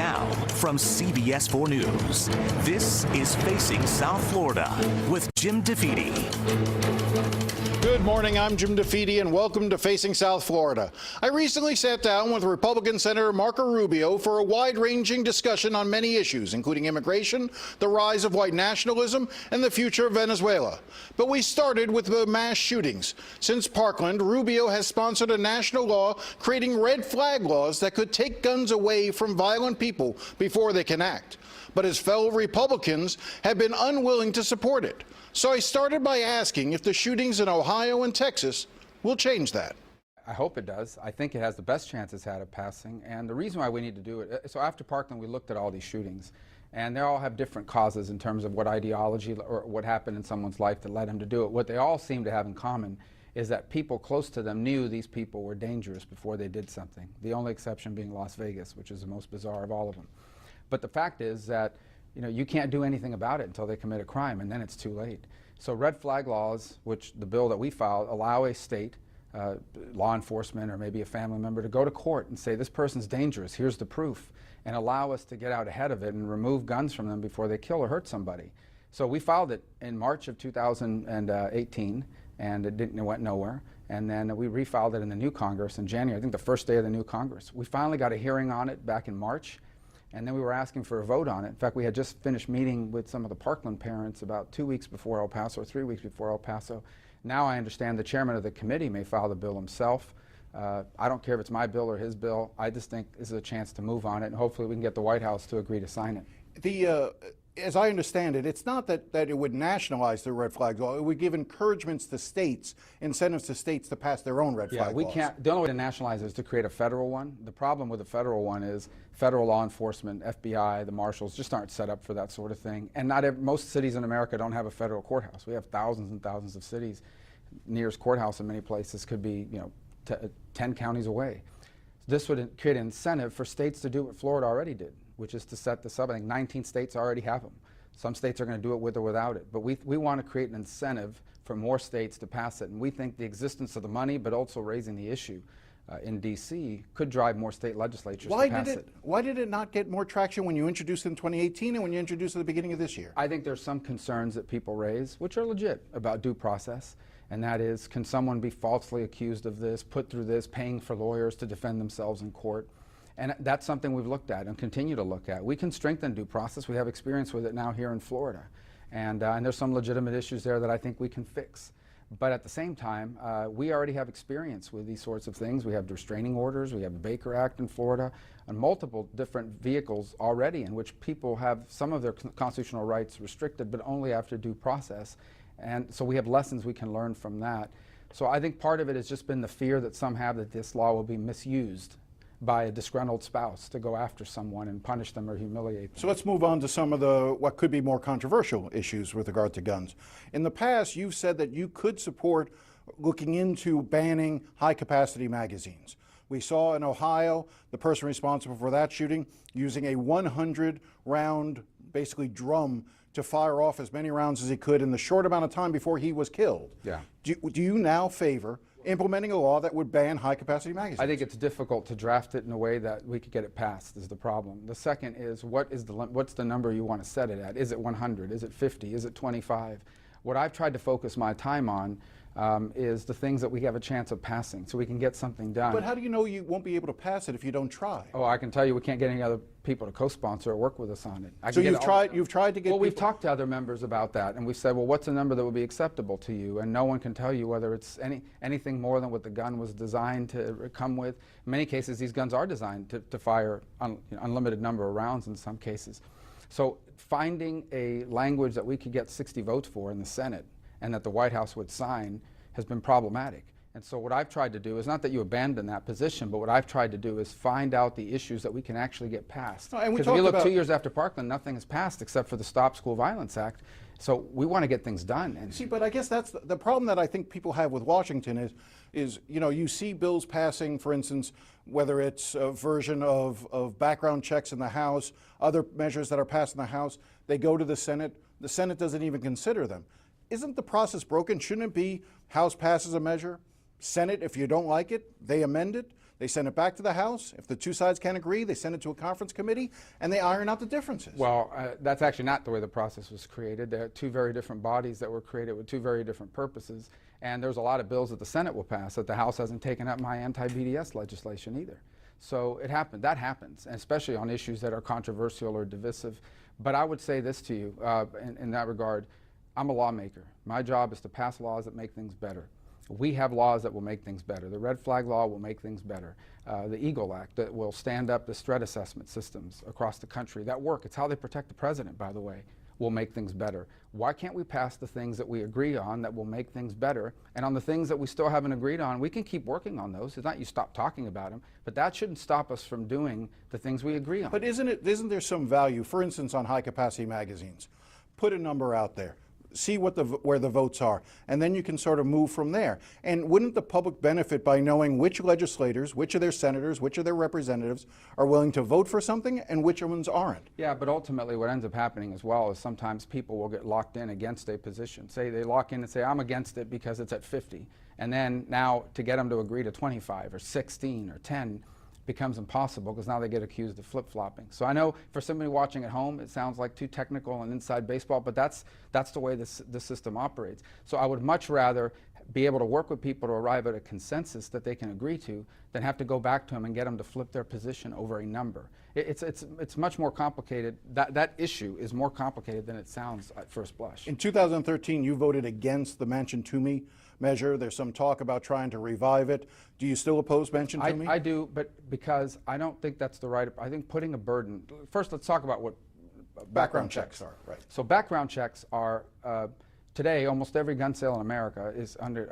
Now, from CBS 4 News, this is Facing South Florida with Jim DeFede. Good morning, I'm Jim DeFede, and welcome to Facing South Florida. I recently sat down with Republican Senator Marco Rubio for a wide-ranging discussion on many issues, including immigration, the rise of white nationalism, and the future of Venezuela. But we started with the mass shootings. Since Parkland, Rubio has sponsored a national law creating red flag laws that could take guns away from violent people before they can act. But his fellow Republicans have been unwilling to support it. So I started by asking if the shootings in Ohio and Texas will change that. I hope it does. I think it has the best chance it's had of passing. And the reason why we need to do it, so after Parkland, we looked at all these shootings. And they all have different causes in terms of what ideology or what happened in someone's life that led them to do it. What they all seem to have in common is that people close to them knew these people were dangerous before they did something. The only exception being Las Vegas, which is the most bizarre of all of them. But the fact is that you can't do anything about it until they commit a crime, and then it's too late. So red flag laws, which the bill that we filed, allow a state, law enforcement or maybe a family member, to go to court and say, this person's dangerous, here's the proof, and allow us to get out ahead of it and remove guns from them before they kill or hurt somebody. So we filed it in March of 2018, and it went nowhere. And then we refiled it in the new Congress in January, I think the first day of the new Congress. We finally got a hearing on it back in March. And then we were asking for a vote on it. In fact, we had just finished meeting with some of the Parkland parents about 2 weeks before El Paso, or 3 weeks before El Paso. Now I understand the chairman of the committee may file the bill himself. I don't care if it's my bill or his bill. I just think this is a chance to move on it, and hopefully we can get the White House to agree to sign it. As I understand it, it's not that it would nationalize the red flag law. It would give encouragements to states, incentives to states to pass their own red flag laws. The only way to nationalize it is to create a federal one. The problem with the federal one is federal law enforcement, FBI, the marshals just aren't set up for that sort of thing. And most cities in America don't have a federal courthouse. We have thousands and thousands of cities. Nearest courthouse in many places could be 10 counties away. This would create an incentive for states to do what Florida already did, which is to set this up. I think 19 states already have them. Some states are going to do it with or without it. But we want to create an incentive for more states to pass it. And we think the existence of the money, but also raising the issue in D.C. could drive more state legislatures to pass it. Why did it not get more traction when you introduced it in 2018 and when you introduced it at the beginning of this year? I think there's some concerns that people raise, which are legit, about due process. And that is, can someone be falsely accused of this, put through this, paying for lawyers to defend themselves in court? And that's something we've looked at and continue to look at. We can strengthen due process. We have experience with it now here in Florida. And there's some legitimate issues there that I think we can fix. But at the same time, we already have experience with these sorts of things. We have restraining orders. We have the Baker Act in Florida, and multiple different vehicles already in which people have some of their constitutional rights restricted, but only after due process. And so we have lessons we can learn from that. So I think part of it has just been the fear that some have that this law will be misused by a disgruntled spouse to go after someone and punish them or humiliate them. So let's move on to some of what could be more controversial issues with regard to guns. In the past, you've said that you could support looking into banning high-capacity magazines. We saw in Ohio the person responsible for that shooting using a 100-round, basically drum, to fire off as many rounds as he could in the short amount of time before he was killed. Yeah. Do you now favor implementing a law that would ban high-capacity magazines? I think it's difficult to draft it in a way that we could get it passed is the problem. The second is, what's the number you want to set it at? Is it 100? Is it 50? Is it 25? What I've tried to focus my time on is the things that we have a chance of passing, so we can get something done. But how do you know you won't be able to pass it if you don't try? Oh, I can tell you we can't get any other people to co-sponsor or work with us on it. So you've tried to get Well, we've talked to other members about that, and we've said, well, what's a number that would be acceptable to you? And no one can tell you whether it's anything more than what the gun was designed to come with. In many cases, these guns are designed to fire unlimited number of rounds in some cases. So finding a language that we could get 60 votes for in the Senate and that the White House would sign has been problematic. And so what I've tried to do is not that you abandon that position, but what I've tried to do is find out the issues that we can actually get passed. Because if you look 2 years after Parkland, nothing has passed except for the Stop School Violence Act. So we want to get things done. And see, but I guess that's the problem that I think people have with Washington is you see bills passing, for instance, whether it's a version of background checks in the House, other measures that are passed in the House, they go to the Senate doesn't even consider them. Isn't the process broken? Shouldn't it be House passes a measure, Senate, if you don't like it, they amend it? they send it back to the House. If the two sides can't agree, they send it to a conference committee, and they iron out the differences. Well, that's actually not the way the process was created. There are two very different bodies that were created with two very different purposes, and there's a lot of bills that the Senate will pass that the House hasn't taken up my anti-BDS legislation either. So it happened. That happens, and especially on issues that are controversial or divisive. But I would say this to you in that regard. I'm a lawmaker. My job is to pass laws that make things better. We have laws that will make things better. The red flag law will make things better. The EAGLE Act that will stand up the threat assessment systems across the country that work. It's how they protect the president, by the way, will make things better. Why can't we pass the things that we agree on that will make things better? And on the things that we still haven't agreed on, we can keep working on those. It's not you stop talking about them, but that shouldn't stop us from doing the things we agree on. But isn't there some value, for instance, on high-capacity magazines? Put a number out there. See where the votes are, and then you can sort of move from there. And wouldn't the public benefit by knowing which legislators, which of their senators, which of their representatives are willing to vote for something and which ones aren't? Yeah, but ultimately what ends up happening as well is sometimes people will get locked in against a position. Say they lock in and say, I'm against it because it's at 50. And then now to get them to agree to 25 or 16 or 10 becomes impossible because now they get accused of flip-flopping. So I know for somebody watching at home, it sounds like too technical and inside baseball, but that's the way this system operates. So I would much rather be able to work with people to arrive at a consensus that they can agree to than have to go back to them and get them to flip their position over a number. It's much more complicated. That issue is more complicated than it sounds at first blush. In 2013, you voted against the Manchin-Toomey measure. There's some talk about trying to revive it. Do you still oppose Manchin-Toomey? I do, but because I don't think that's the right. I think putting a burden. First, let's talk about what background checks are. Right. So background checks are today almost every gun sale in America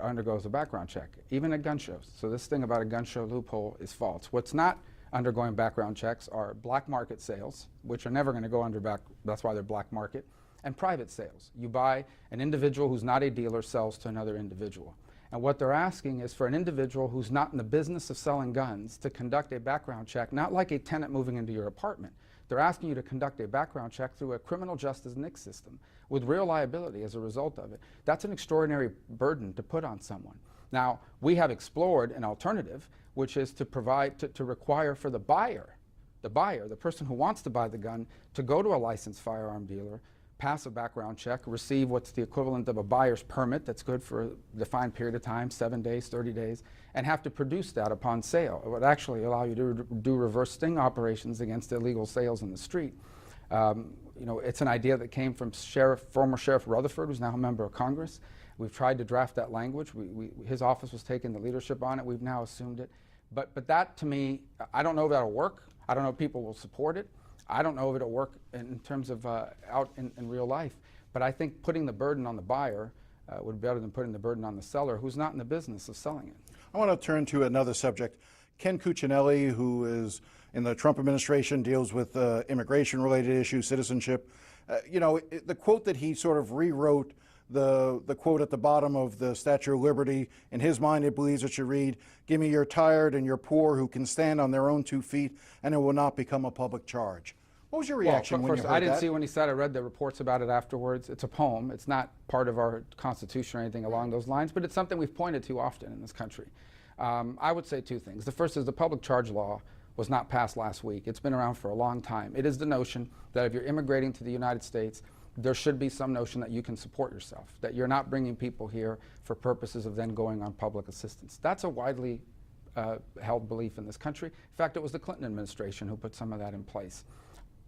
undergoes a background check, even at gun shows. So this thing about a gun show loophole is false. What's not undergoing background checks are black market sales, which are never going to go under that's why they're black market, and private sales. You buy, an individual who's not a dealer sells to another individual. And what they're asking is for an individual who's not in the business of selling guns to conduct a background check, not like a tenant moving into your apartment. They're asking you to conduct a background check through a criminal justice NICS system with real liability as a result of it. That's an extraordinary burden to put on someone. Now, we have explored an alternative, which is to require for the buyer, the person who wants to buy the gun, to go to a licensed firearm dealer, pass a background check, receive what's the equivalent of a buyer's permit that's good for a defined period of time, 7 days, 30 days, and have to produce that upon sale. It would actually allow you to do reverse sting operations against illegal sales in the street. You know, it's an idea that came from former Sheriff Rutherford, who's now a member of Congress. We've tried to draft that language. His office was taking the leadership on it. We've now assumed it. But that, to me, I don't know if that'll work. I don't know if people will support it. I don't know if it'll work in terms of out in real life. But I think putting the burden on the buyer would be better than putting the burden on the seller, who's not in the business of selling it. I want to turn to another subject. Ken Cuccinelli, who is in the Trump administration, deals with immigration-related issues, citizenship. You know, the quote that he sort of rewrote, the quote at the bottom of the Statue of Liberty, in his mind it believes it should read, "Give me your tired and your poor who can stand on their own 2 feet, and it will not become a public charge." What was your reaction when you heard that? I didn't see when he said. I read the reports about it afterwards. It's a poem. It's not part of our Constitution or anything along those lines, but it's something we've pointed to often in this country. I would say two things. The first is the public charge law was not passed last week. It's been around for a long time. It is the notion that if you're immigrating to the United States, there should be some notion that you can support yourself, that you're not bringing people here for purposes of then going on public assistance. That's a widely held belief in this country. In fact, it was the Clinton administration who put some of that in place.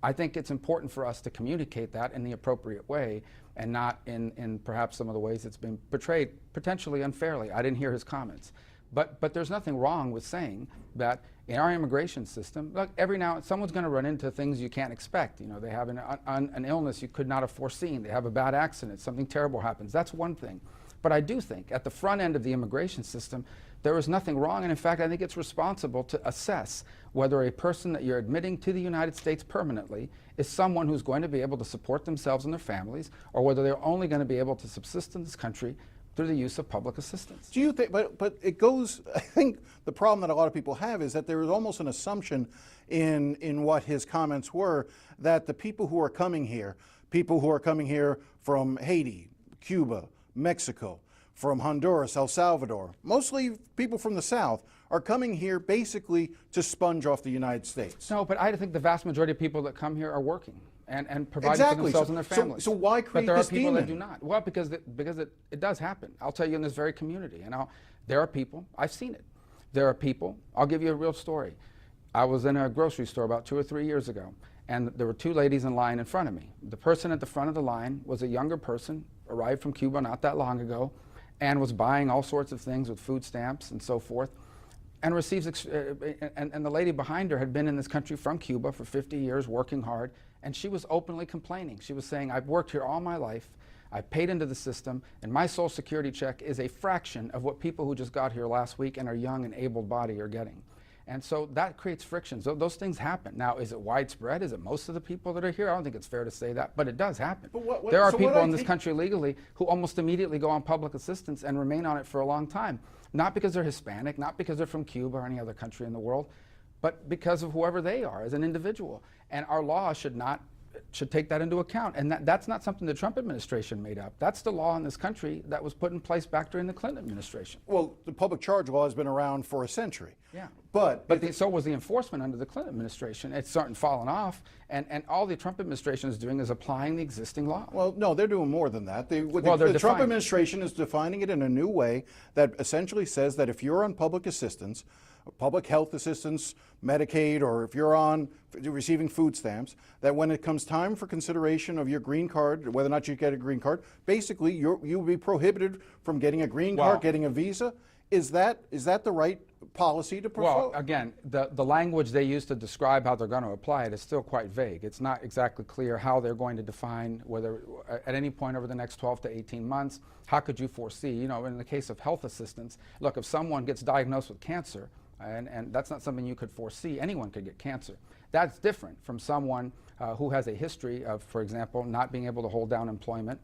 I think it's important for us to communicate that in the appropriate way and not in perhaps some of the ways it's been portrayed, potentially unfairly. I didn't hear his comments. But there's nothing wrong with saying that in our immigration system, look, every now and someone's going to run into things you can't expect. You know, they have an illness you could not have foreseen. They have a bad accident. Something terrible happens. That's one thing. But I do think at the front end of the immigration system, there is nothing wrong. And in fact, I think it's responsible to assess whether a person that you're admitting to the United States permanently is someone who's going to be able to support themselves and their families, or whether they're only going to be able to subsist in this country through the use of public assistance. Do you think, but it goes, I think the problem that a lot of people have is that there is almost an assumption in what his comments were, that the people who are coming here from Haiti, Cuba, Mexico, from Honduras, El Salvador, mostly people from the South, are coming here basically to sponge off the United States. No, but I think the vast majority of people that come here are working and providing Exactly. for themselves and their families. So why create But there this are people that demon? do not. Well, because it does happen. I'll tell you in this very community. And there are people, I've seen it. There are people, I'll give you a real story. I was in a grocery store about 2 or 3 years ago, and there were 2 ladies in line in front of me. The person at the front of the line was a younger person, arrived from Cuba not that long ago, and was buying all sorts of things with food stamps and so forth, and and the lady behind her had been in this country from Cuba for 50 years, working hard, and she was openly complaining. She was saying, I've worked here all my life, I've paid into the system, and my Social Security check is a fraction of what people who just got here last week and are young and able-bodied are getting. And so that creates frictions. Those things happen. Now, is it widespread? Is it most of the people that are here? I don't think it's fair to say that, but it does happen. There are people in this country legally who almost immediately go on public assistance and remain on it for a long time. Not because they're Hispanic, not because they're from Cuba or any other country in the world, but because of whoever they are as an individual. And our law should take that into account. And that's not something the Trump administration made up. That's the law in this country that was put in place back during the Clinton administration. Well, the public charge law has been around for a century. Yeah. But so was the enforcement under the Clinton administration. It's starting to falling off, and all the Trump administration is doing is applying the existing law. Well, no, they're doing more than that. The Trump administration is defining it in a new way that essentially says that if you're on public assistance, public health assistance, Medicaid, or if you're on receiving food stamps, that when it comes time for consideration of your green card, whether or not you get a green card, basically you'll be prohibited from getting a green card, getting a visa. Is that the right policy to promote? Well, again, the language they use to describe how they're going to apply it is still quite vague. It's not exactly clear how they're going to define whether at any point over the next 12 to 18 months, how could you foresee, you know, in the case of health assistance, look, if someone gets diagnosed with cancer, and that's not something you could foresee, anyone could get cancer. That's different from someone who has a history of, for example, not being able to hold down employment,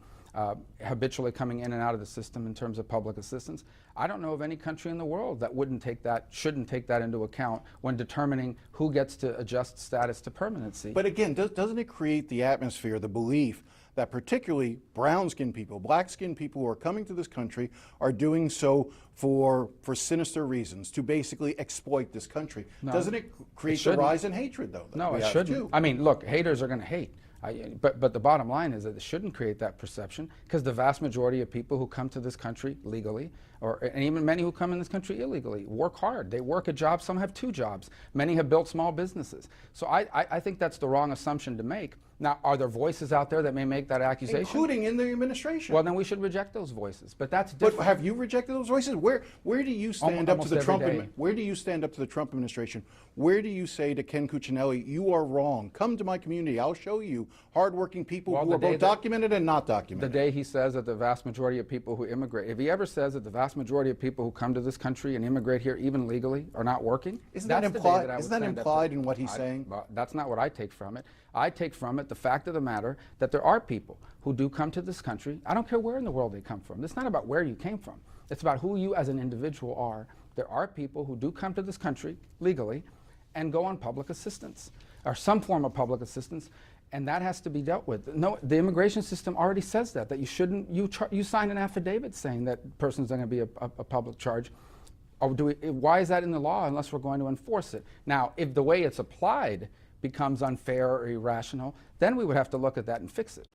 habitually coming in and out of the system in terms of public assistance. I don't know of any country in the world that shouldn't take that into account when determining who gets to adjust status to permanency. But again, doesn't it create the atmosphere, the belief that particularly brown-skinned people, black-skinned people who are coming to this country are doing so for sinister reasons, to basically exploit this country? No, doesn't it create the rise in hatred, though? No, it shouldn't. I mean, look, haters are going to hate. But the bottom line is that it shouldn't create that perception, because the vast majority of people who come to this country legally, and even many who come in this country illegally, work hard. They work a job. Some have 2 jobs. Many have built small businesses. So I think that's the wrong assumption to make. Now, are there voices out there that may make that accusation? Including in the administration. Well, then we should reject those voices. But that's different. But have you rejected those voices? Where do you stand up to the Trump? Where do you stand up to the Trump administration? Where do you say to Ken Cuccinelli, you are wrong? Come to my community. I'll show you hardworking people who are both documented and not documented. The day he says that the vast majority of people who immigrate, if he ever says that the vast majority of people who come to this country and immigrate here, even legally, are not working, isn't that implied in what he's saying? Well, that's not what I take from it. I take from it the fact of the matter that there are people who do come to this country. I don't care where in the world they come from. It's not about where you came from. It's about who you as an individual are. There are people who do come to this country legally and go on public assistance, or some form of public assistance, and that has to be dealt with. No, the immigration system already says that you shouldn't, you sign an affidavit saying that person's going to be a public charge. Or why is that in the law unless we're going to enforce it? Now, if the way it's applied becomes unfair or irrational, then we would have to look at that and fix it.